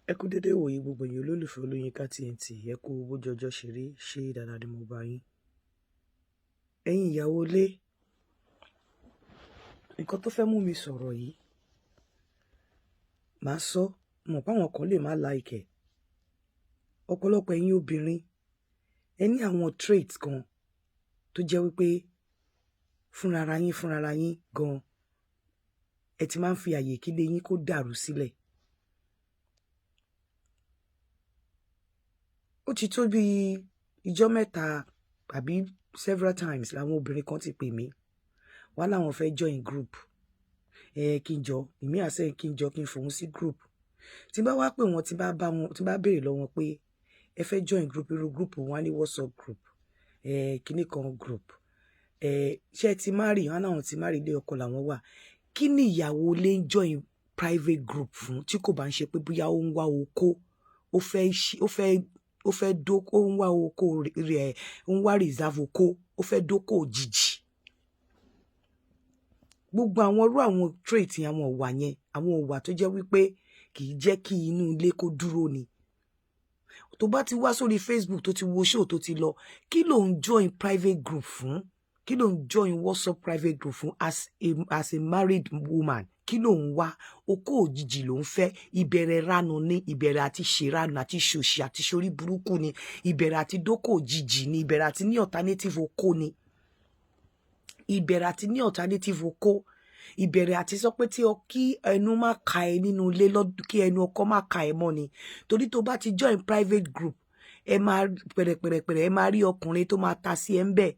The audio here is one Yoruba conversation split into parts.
Ẹ kú dédé ìwòyí gbogbo yín olólùfẹ́ Olóyinka TNT. Ẹ kú bójú ọjọ́ ṣeré ṣé dáadáa ni mo bá yín. Ẹ̀yin ìyàwó ilé, nǹkan tó fẹ́ mú mi sọ̀rọ̀ yìí màá sọ mọ̀ páwọn kan lè má like. Ọ̀pọ̀lọpọ̀ ẹ̀yin obìnrin ẹ ní àwọn traits kan tó jẹ́ wípé fúnrara yín gan ẹ ti máa ń fi àyè kílé yín kó dàrú sílẹ̀. Ó ti tó bí ìjọ́ mẹ́ta àbí several times làwọn obìnrin kan ti pè mí wá láwọn fẹ́ join group kí n jọ ìmí àṣẹ kí n jọ kí n fòun sí group. Tí bá wá pè wọ́n tí bá béèrè lọ́wọ́ pé ẹ fẹ́ join group irú group wọn ní WhatsApp group kíní kan group ṣé ti marry wọn náà ti marry ilé ọkọ làwọn wà. Kí ni ìyàwó lè ń join private group fún tí kò bá ń ṣe pé bóyá ó ń wá okó ó fẹ́ dóko ó ń wá oko rẹ̀ ó ń wá reserve oko ó fẹ́ dóko òjijì. Gbogbo àwọn irú àwọn trait àwọn ọ̀wà yẹn àwọn ọ̀wà tó jẹ́ wípé kì í jẹ́ kí inú ilé kó dúró ni. Tó bá ti wá sórí Facebook tó ti wo show tó ti lọ kí ló ń join private group fún kí ló ń join WhatsApp private group fún as a married woman kí ló ń wá okó òjijì ló ń fẹ́. Ìbẹ̀rẹ̀ ránu ní ìbẹ̀rẹ̀ àti ṣèrànù àti ṣòṣì àti ṣorí burúkú ni ìbẹ̀rẹ̀ àti dókò òjijì ni ìbẹ̀rẹ̀ àti ní alternative okó ni ìbẹ̀rẹ̀ àti ní alternative okó ìbẹ̀rẹ̀ àti sọ pé kí ẹnu má ka ẹ nínú ilé kí ẹnu ọkọ má ka ẹ mọ́ ni. Torí tó bá ti join private group ẹ máa pẹ̀rẹ̀pẹ̀rẹ̀pẹ̀rẹ̀ ẹ máa rí ọkùnrin tó máa ta sí ẹ ń bẹ̀.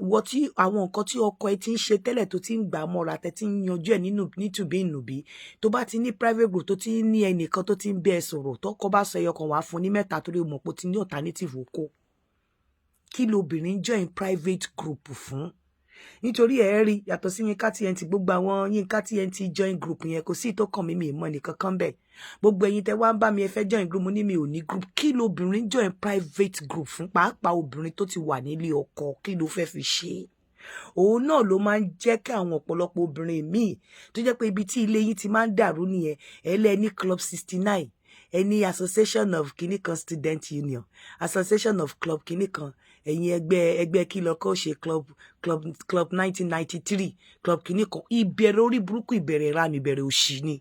Wọ́n tí àwọn nǹkan tí ọkọ ẹ ti ń ṣe tẹ́lẹ̀ tó ti ń gbà mọ́ra tẹ́ ti ń yanjú ẹ̀ nítùbí ìnùbí tó bá ti ní private group tó ti ní ẹnìkan tó ti ń bẹ́ ẹ sọ̀rọ̀ tọ́kọ bá sọ ẹyọkan wàá fún ní mẹ́ta torí mọ̀ pé ó ti ní alternative oko. Kí lobìnrin join private group fún? Nítorí ẹ rí yàtọ̀ sí Yinka TNT gbogbo àwọn Yinka TNT join group yẹn kò sí tó kàn mí mi mọ̀ nìkan kan bẹ́ẹ̀. Gbogbo ẹ̀yin tẹ́ wá ń bá mi ẹ fẹ́ join group mo ní mi ò ní group. Kí lobìnrin join private group fún? Pàápàá obìnrin tó ti wà nílé ọkọ kí ló fẹ́ fi ṣe? Òun náà ló máa ń jẹ́ kí àwọn ọ̀pọ̀lọpọ̀ obìnrin míì tó jẹ́ pé ibi tí ilé yín ti máa ń dàrú nìyẹn ẹ lẹ́ ní club 69 ẹni association of kìnìkan student union association of club kìnìkan ẹ̀yin ẹgbẹ́ kí lọ kó ṣe club 1993 club kìnìkan ìbẹ̀rẹ̀ orí burúkú ìbẹ̀rẹ̀ ìranù ìbẹ̀rẹ̀ òṣì ni.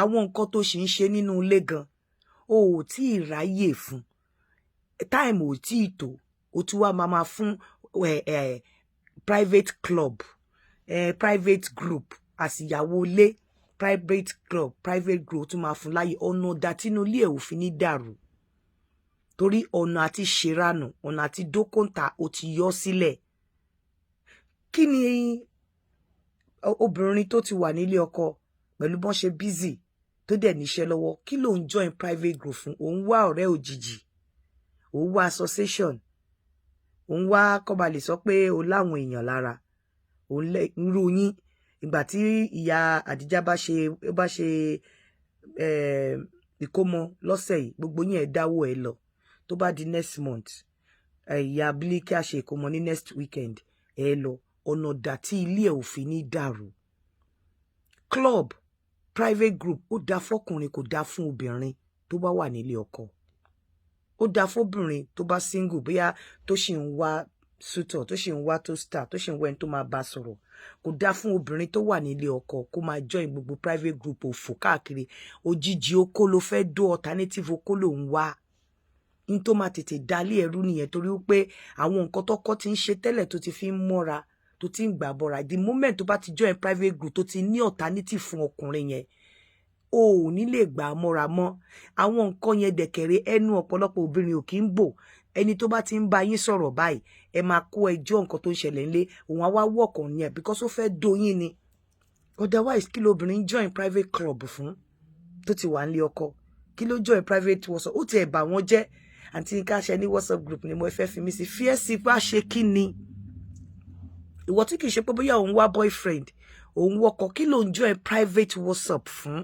Àwọn nǹkan tó ṣì ń ṣe nínú ilé gan o ò tí ì ráyè fún time ò tí ì tó o tún wá máa fún private club private group àsìyàwó ilé private club private group tún máa fún láyè ọ̀nà ọ̀dà tínú ilé ẹ̀ ò fi ní dàrú torí ọ̀nà àti ṣèrànù ọ̀nà àti dókòǹtà ó ti yọ sílẹ̀. Kí ni obìnrin tó ti wà nílé ọkọ pẹ̀lú bọ́n ṣe busy tó dẹ̀ níṣẹ́ lọ́wọ́ kí ló ń join private group fún? Òun wá ọ̀rẹ́ òjijì òun wá association òun wá kọ́ba lè sọ pé o láwọn èèyàn lára òun irú yín ìgbà tí ìyá Àdìjá bá ṣe ìkómọ lọ́sẹ̀ yìí gbogbo yín ẹ̀ dáwọ́ ẹ lọ tó bá di next month ìyá Bílíkì á ṣe ìkómọ ní next weekend ẹ lọ ọ̀nà dà tí ilé ẹ̀ ò fi ní dàrú. Club private group ó dá fọkùnrin kò dá fún obìnrin tó bá wà nílé ọkọ ó dá fóbìnrin tó bá single bóyá tó sì ń wá suitor tó sì ń wá toaster tó sì ń wá ẹni tó máa bá sọ̀rọ̀ kò dá fún obìnrin tó wà nílé ọkọ kó máa join gbogbo private group òfò káàkiri òjijì okó ló fẹ́ dó alternative okó ló ń wá ní tó máa tètè dálé ẹrú nìyẹn torí pé àwọn nǹkan tọ́kọ ti ń ṣe tẹ́lẹ̀ tó ti fi ń mọ́ra tó ti ń gbà bọ́ra the moment tó bá ti join private group tó ti ní alternative fún ọkùnrin yẹn o ò ní lè gbà mọ́ra mọ́. Àwọn nǹkan yẹn dẹ̀kẹ̀rẹ̀ ẹnu ọ̀pọ̀lọpọ̀ obìnrin ò kí ń bò ẹni tó bá ti ń bá yín sọ̀rọ̀ báyìí ẹ máa kó ẹjọ́ nǹkan tó ń ṣẹlẹ̀ nílé òun á wá wọ̀kàn yẹn because ó fẹ́ doyin ni. Otherwise kí lobìnrin join private club fún tó ti wà nílé ọkọ kí ló join private WhatsApp ó ti ẹ̀ bà wọ́n jẹ́ àǹtí ká ṣe ní WhatsApp group ni mo fẹ́ fi mí sí fíẹ́sì bá ṣe kí ni ìwọ tí kì í ṣe pé bóyá òun wá boyfriend òun wọkọ̀ kí ló ń join private WhatsApp fún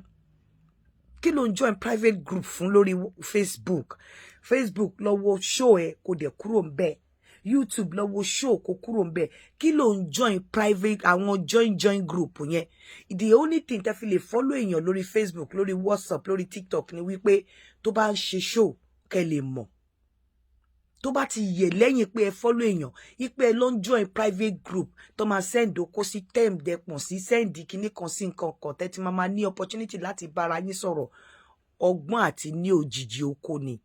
kí ló ń join private group fún lórí Facebook lọ wo show ẹ kò dẹ̀ kúrò ń bẹ̀ YouTube lọ wo show kó kúrò ńbẹ̀. Kí ló ń join private àwọn join group yẹn. The only thing tẹ́ fi lè follow èèyàn lórí Facebook, lórí WhatsApp, lórí TikTok ni wípé tó bá ń ṣe show kẹ́ lè mọ̀. Tó bá ti yẹ lẹ́yìn pé ẹ follow èèyàn, ipe ẹ lọ ń join private group tó máa send oko sí tem depon sí send kíní kan sí nǹkan kan tẹ́ ti máa ní opportunity láti bára yín sọ̀rọ̀. Ọgbọ́n àti ní òjìji oko ni.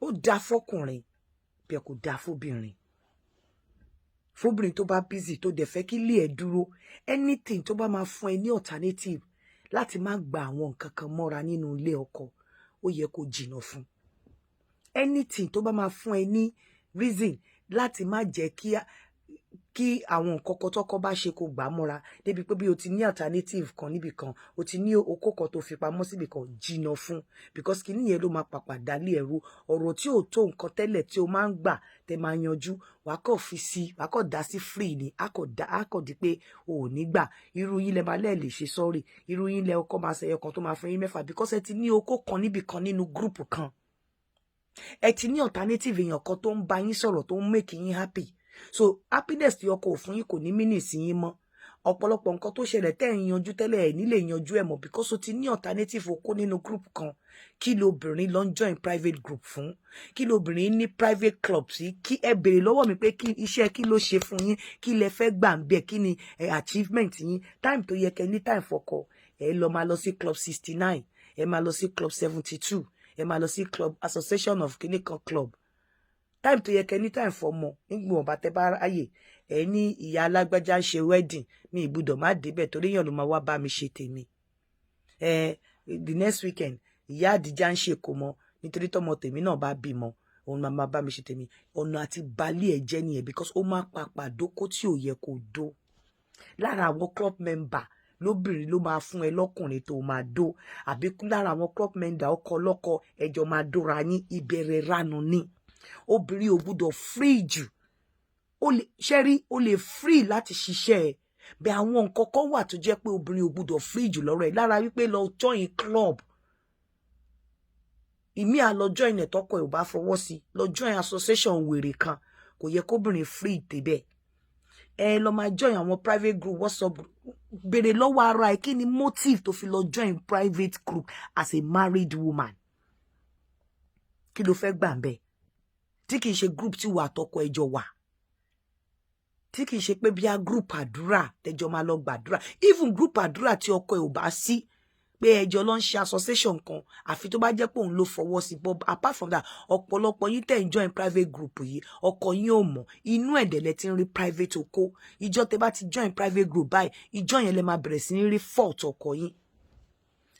Ó dá fọ́kùnrin bí ẹ kò dá fóbìnrin. Fóbìnrin tó bá busy tó dẹ̀ fẹ́ kí ilé ẹ dúró, anything tó bá máa fún ẹ ní alternative láti má gba àwọn nǹkan kan mọ́ra nínú ilé ọkọ, ó yẹ kó jìnnà fún. Anything tó bá máa fún ẹ ní reason láti má jẹ́ kí àwọn nǹkan kan tọ́kọ bá ṣe kó gbà mọ́ra, débi pé bí o ti ní alternative kan níbì kan, o ti ní okó kan tó fi pamọ́ síbì kan, jìnnà fún, because kíní yẹn ló máa pàpà dálé ẹ̀rú. Ọ̀rọ̀ tí ò tó nǹkan tẹ́lẹ̀ tí o máa ń gbà tẹ́ máa yanjú, wàá kàn fi sí, wàá kàn dá sí free ni, á kàn di pé o ò ní gbà. Irú yín lẹ máa lè ṣe sorry, irú yín lẹ ọkọ máa ṣẹyọ kan tó máa fún yín mẹ́fà, because ẹ ti ní okó kan níbì kan nínú group kan. Ẹ ti ní alternative èèyàn kan tó ń bá yín sọ̀rọ̀ tó ń make yín happy. So happiness tí ọkọ ò fún yín kò ní meaning sí yín mọ́. Ọ̀pọ̀lọpọ̀ nǹkan tó ṣẹlẹ̀ tẹ́ ń yanjú tẹ́lẹ̀ ẹ̀ nílé yanjú ẹ̀ mọ́, because o ti ní alternative okó nínú group kan. Kí lobìnrin lọ ń join private group fún? Kí lobìnrin ní private club sí? Kí ẹ béèrè lọ́wọ́ mi pé kí iṣẹ́ kí ló ṣe fún yín? Kí lẹ fẹ́ gbà ń bẹ̀? Kí ni achievement yín? Time tó yẹ kẹ́ ní time fọkọ. Ẹ máa lọ sí club 69, ẹ máa lọ sí club 72, ẹ máa lọ sí club association of kinikan club. Time tó yẹ kẹ́ ní time fọmọ, nígbà ọba tẹ́ bá ráyè. Ẹ ní ìyá alágbájá ń ṣe wedding, mi ìgbúdọ̀ má débẹ̀ torí èèyàn ló máa wá bá mi ṣe tèmi. The next weekend ìyá àdìjá ń ṣe kò mọ nítorí tọmọ tèmi náà bá bímọ, òun máa bá mi ṣe tèmi. Ọ̀nà àti balẹ̀ ẹ̀ jẹ́ nìyẹn, because ó máa pàpà dóko tí ò yẹ kó dó. Lára àwọn club member lóbìnrin ló máa fún ẹ lọ́kùnrin tó máa dó, àbí lára àwọn club member ọkọ lọ́kọ ẹjọ́ máa dóra yín, ìbẹ̀rẹ̀ ránu ni. Obìnrin ò gbúdọ̀ free jù. Ó lè free láti ṣiṣẹ́ ẹ̀, bẹ́ẹ̀ àwọn nǹkan kan wà tó jẹ́ pé obìnrin ò gbúdọ̀ free jù lọ́rọ̀ ẹ̀. Lára wípé lọ join club. Ìmí à lọ join ẹ̀ tọ́kọ ẹ̀ ò bá fọwọ́ sí, lọ join association wèrè kan, kò yẹ kóbìnrin free débẹ̀. Lọ máa join àwọn private group, WhatsApp group. Béèrè lọ́wọ́ ara ẹ̀ kí ni motive tó fi lọ join private group as a married woman. Kí ló fẹ́ gbà ń bẹ̀? Tí kìí ṣe group tí wà tọkọ ẹjọ́ wà. Tí kìí ṣe pé bí a group àdúrà tẹjọ́ máa lọ gbàdúrà. Even group àdúrà tí ọkọ ẹ̀ ò bá sí, pé ẹjọ́ ló ń ṣe association kan, àfi tó bá jẹ́ pé òun ló fọwọ́ sí. But apart from that, ọ̀pọ̀lọpọ̀ yín tẹ́ ń join private group yìí, ọkọ yín ò mọ̀, inú ẹ̀dẹ̀lẹ̀ ti ń rí private oko. Ìjọ́ tẹ́ bá ti join private group báyìí, ìjọ́ yẹn lẹ máa bẹ̀rẹ̀ sí ní rí fault ọkọ yín.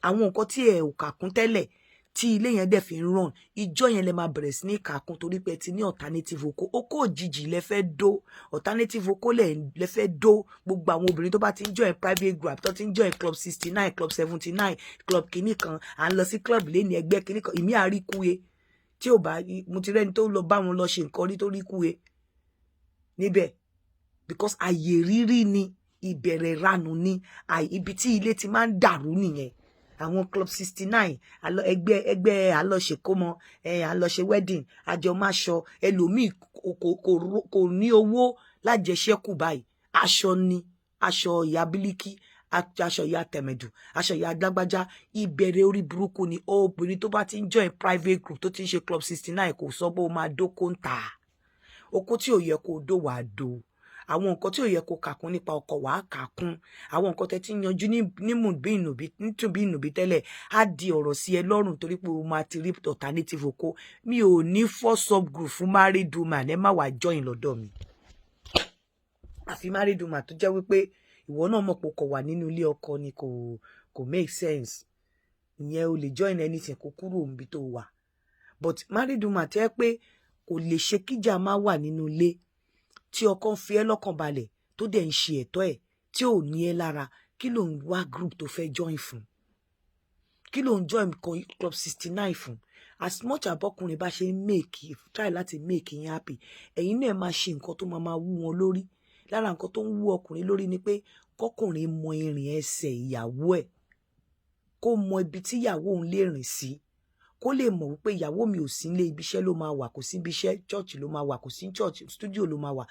Àwọn nǹkan tí ẹ ò kà kún tẹ́lẹ̀, tí ilé yẹn dẹ̀ fi ń run, ìjọ́ yẹn lẹ máa bẹ̀rẹ̀ sí ní kàkún torí pé ti ní alternative oko. Oko òjijì lẹ fẹ́ dó, alternative oko lẹ fẹ́ dó. Gbogbo àwọn obìnrin tó bá ti ń join private group, tó ti ń join club 69, club 79, club kìíní kan, à ń lọ sí club lẹ́ni ẹgbẹ́ kìíní kan, ìmí àríkúwe tí ò bá, mo ti rẹ́ni tó lọ bá wọn lọ ṣe nǹkan rí tó ríkúwe níbẹ̀, because àyè rírí ni, ìbẹ̀rẹ̀ ránu ni, ibi tí ilé ti máa ń dàrú nìyẹn. Àwọn club 69 ẹgbẹ́ àlọ́ṣekómọ, àlọ́ṣe wedding, àjọ máa ṣọ, ẹlòmíì kò ní owó lájẹṣẹ́kù báyìí. Aṣọ ni, aṣọ ìyá bílíkì, aṣọ ìyá tẹ̀mẹ̀dù, aṣọ ìyá dágbájá. Ìbẹ̀rẹ̀ orí burúkú ni. Obìnrin tó bá ti ń join private group tó ti ń ṣe club 69 kò sọ pé ó máa dóko ń tà. Oko tí ò yẹ kó dó wàá dó. Àwọn nǹkan tí ò yẹ kó kàkún nípa ọkọ wàá kàkún. Àwọn nǹkan tẹ́ ti yanjú nítùbí ìnùbí tẹ́lẹ̀ á di ọ̀rọ̀ sí ẹ lọ́rùn torí pé o máa ti rí alternative oko. Mi ò ní force up group fún married woman, ẹ má wá join lọ́dọ̀ mi. Àfi married woman tó jẹ́ wípé ìwọ náà mọ̀ pé o kò wà nínú ilé ọkọ ni kò make sense. Ìyẹn o lè join anything kó kúrò níbi tó wà. But married woman tẹ́ pé kò lè ṣe kíjà má wà nínú ilé, tí ọkọ ń fi ẹ́ lọ́kàn balẹ̀ tó dẹ̀ ń ṣe ẹ̀tọ́ ẹ̀ tí ò ní ẹ́ lára, kí ló ń wá group tó fẹ́ join fún? Kí ló ń join club 69 fún? As much abọ́kùnrin bá ṣe try láti make yín happy, ẹ̀yin náà máa ṣe nǹkan tó máa wú wọn lórí. Lára nǹkan tó ń wú ọkùnrin lórí ni pé kọkùnrin mọ ìrìn ẹsẹ̀ ìyàwó ẹ̀, kó mọ ibi tí ìyàwó òun lè rìn sí, kó lè mọ̀ wípé ìyàwó mi ò sí nílé, ibi iṣẹ́ ló máa wà, kò sí ibi iṣẹ́, church ló máa wà, kò sí church, studio ló máa wà.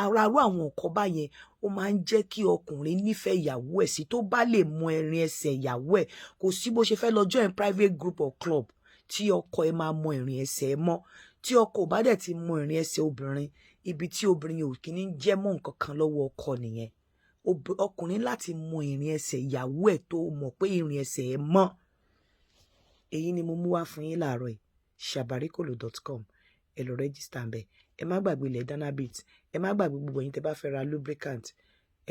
Ararú àwọn nǹkan báyẹn ó máa ń jẹ́ kí ọkùnrin nífẹ̀ẹ́ ìyàwó ẹ̀ sí, tó bá lè mọ ẹ̀rín ẹsẹ̀ ìyàwó ẹ̀. Kò sí bó ṣe fẹ́ lọ join private group or club tí ọkọ ẹ máa mọ ẹ̀rín ẹsẹ̀ ẹ mọ́. Tí ọkọ ò bá dẹ̀ ti mọ ẹ̀rín ẹsẹ̀ obìnrin, ibi tí obìnrin ò kí ní jẹ́ mọ́ nǹkan kan lọ́wọ́ ọkọ nìyẹn. Ọkùnrin láti mọ ìrìn ẹsẹ̀ ìyàwó ẹ̀ tó mọ̀ pé ìrìn ẹsẹ̀ ẹ̀ mọ́. Èyí ni mo mú wá fún yín láàárọ̀ yìí. shabarikolo.com, ẹ lọ rẹ́gísítà ń bẹ̀. Ẹ má gbàgbé ilẹ̀ Danabit. Ẹ má gbàgbé gbogbo ẹ̀yin tẹ́ bá fẹ́ ra lubricant.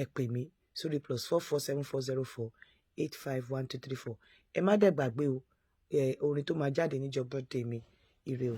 Ẹ pè mí sórí +447404851234. Ẹ má dẹ̀ gbàgbé o, orin tó máa jáde níjọ́ birthday mi. Ire o.